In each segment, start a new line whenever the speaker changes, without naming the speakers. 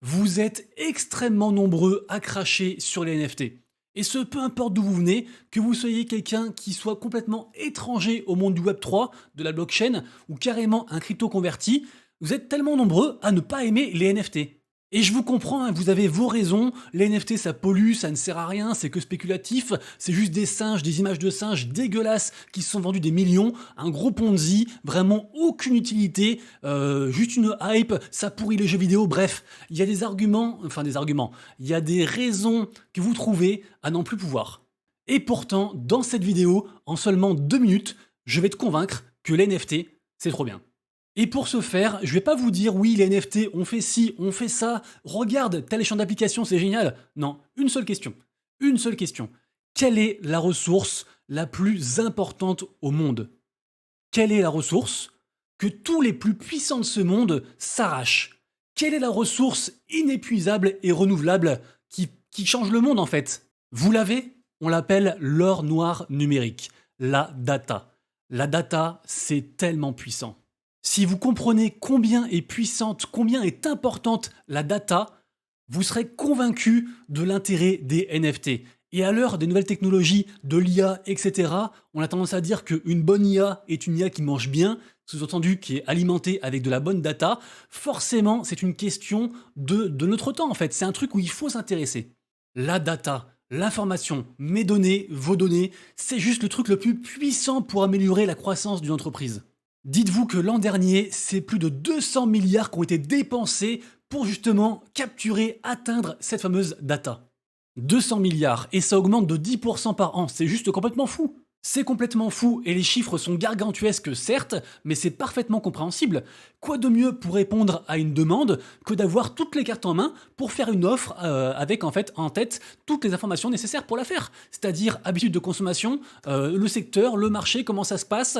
Vous êtes extrêmement nombreux à cracher sur les NFT. Et ce, peu importe d'où vous venez, que vous soyez quelqu'un qui soit complètement étranger au monde du Web3, de la blockchain, ou carrément un crypto converti, vous êtes tellement nombreux à ne pas aimer les NFT. Et je vous comprends, hein, vous avez vos raisons, les NFT ça pollue, ça ne sert à rien, c'est que spéculatif, c'est juste des singes, des images de singes dégueulasses qui se sont vendus des millions, un gros Ponzi, vraiment aucune utilité, juste une hype, ça pourrit les jeux vidéo, bref, il y a des arguments, il y a des raisons que vous trouvez à n'en plus pouvoir. Et pourtant, dans cette vidéo, en seulement 2 minutes, je vais te convaincre que les NFT, c'est trop bien. Et pour ce faire, je vais pas vous dire oui, les NFT, on fait ci, on fait ça, regarde, tel champ d'application, c'est génial. Non, une seule question. Une seule question. Quelle est la ressource la plus importante au monde? Quelle est la ressource que tous les plus puissants de ce monde s'arrachent? Quelle est la ressource inépuisable et renouvelable qui change le monde en fait? Vous l'avez? On l'appelle l'or noir numérique, la data. La data, c'est tellement puissant. Si vous comprenez combien est puissante, combien est importante la data, vous serez convaincu de l'intérêt des NFT. Et à l'heure des nouvelles technologies, de l'IA, etc., on a tendance à dire qu'une bonne IA est une IA qui mange bien, sous-entendu qui est alimentée avec de la bonne data. Forcément, c'est une question de notre temps en fait. C'est un truc où il faut s'intéresser. La data, l'information, mes données, vos données, c'est juste le truc le plus puissant pour améliorer la croissance d'une entreprise. Dites-vous que l'an dernier, c'est plus de 200 milliards qui ont été dépensés pour justement capturer, atteindre cette fameuse data. 200 milliards, et ça augmente de 10% par an, c'est juste complètement fou. C'est complètement fou, et les chiffres sont gargantuesques certes, mais c'est parfaitement compréhensible. Quoi de mieux pour répondre à une demande que d'avoir toutes les cartes en main pour faire une offre avec en fait en tête toutes les informations nécessaires pour la faire. C'est-à-dire habitude de consommation, le secteur, le marché, comment ça se passe,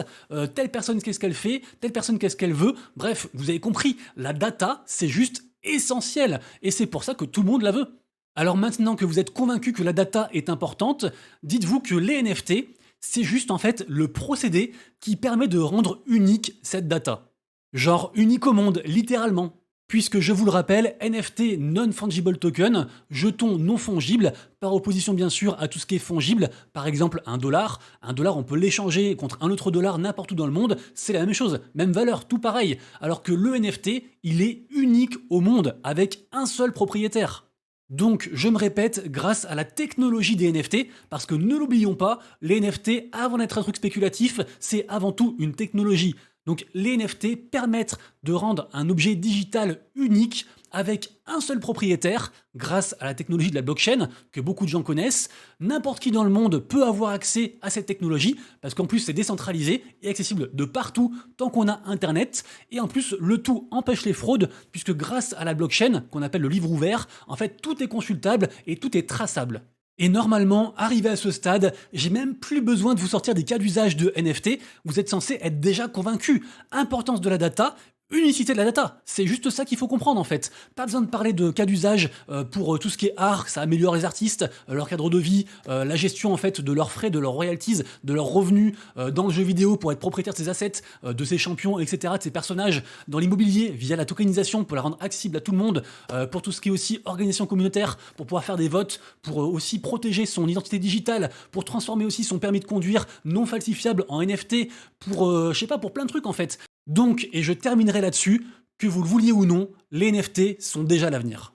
telle personne qu'est-ce qu'elle fait, telle personne qu'est-ce qu'elle veut. Bref, vous avez compris, la data c'est juste essentiel, et c'est pour ça que tout le monde la veut. Alors maintenant que vous êtes convaincu que la data est importante, dites-vous que les NFT, c'est juste en fait le procédé qui permet de rendre unique cette data. Genre unique au monde, littéralement. Puisque je vous le rappelle, NFT non-fungible token, jeton non fongible, par opposition bien sûr à tout ce qui est fongible, par exemple un dollar. Un dollar, on peut l'échanger contre un autre dollar n'importe où dans le monde, c'est la même chose, même valeur, tout pareil. Alors que le NFT, il est unique au monde, avec un seul propriétaire. Donc, je me répète, grâce à la technologie des NFT, parce que ne l'oublions pas, les NFT, avant d'être un truc spéculatif, c'est avant tout une technologie. Donc, les NFT permettent de rendre un objet digital unique avec un seul propriétaire, grâce à la technologie de la blockchain, que beaucoup de gens connaissent. N'importe qui dans le monde peut avoir accès à cette technologie, parce qu'en plus c'est décentralisé et accessible de partout tant qu'on a Internet. Et en plus, le tout empêche les fraudes, puisque grâce à la blockchain, qu'on appelle le livre ouvert, en fait tout est consultable et tout est traçable. Et normalement, arrivé à ce stade, j'ai même plus besoin de vous sortir des cas d'usage de NFT, vous êtes censé être déjà convaincu. Importance de la data, unicité de la data, c'est juste ça qu'il faut comprendre en fait. Pas besoin de parler de cas d'usage pour tout ce qui est art, ça améliore les artistes, leur cadre de vie, la gestion en fait de leurs frais, de leurs royalties, de leurs revenus dans le jeu vidéo pour être propriétaire de ses assets, de ses champions, etc., de ses personnages, dans l'immobilier via la tokenisation pour la rendre accessible à tout le monde, pour tout ce qui est aussi organisation communautaire, pour pouvoir faire des votes, pour aussi protéger son identité digitale, pour transformer aussi son permis de conduire non falsifiable en NFT, pour je sais pas, pour plein de trucs en fait. Donc, et je terminerai là-dessus, que vous le vouliez ou non, les NFT sont déjà l'avenir.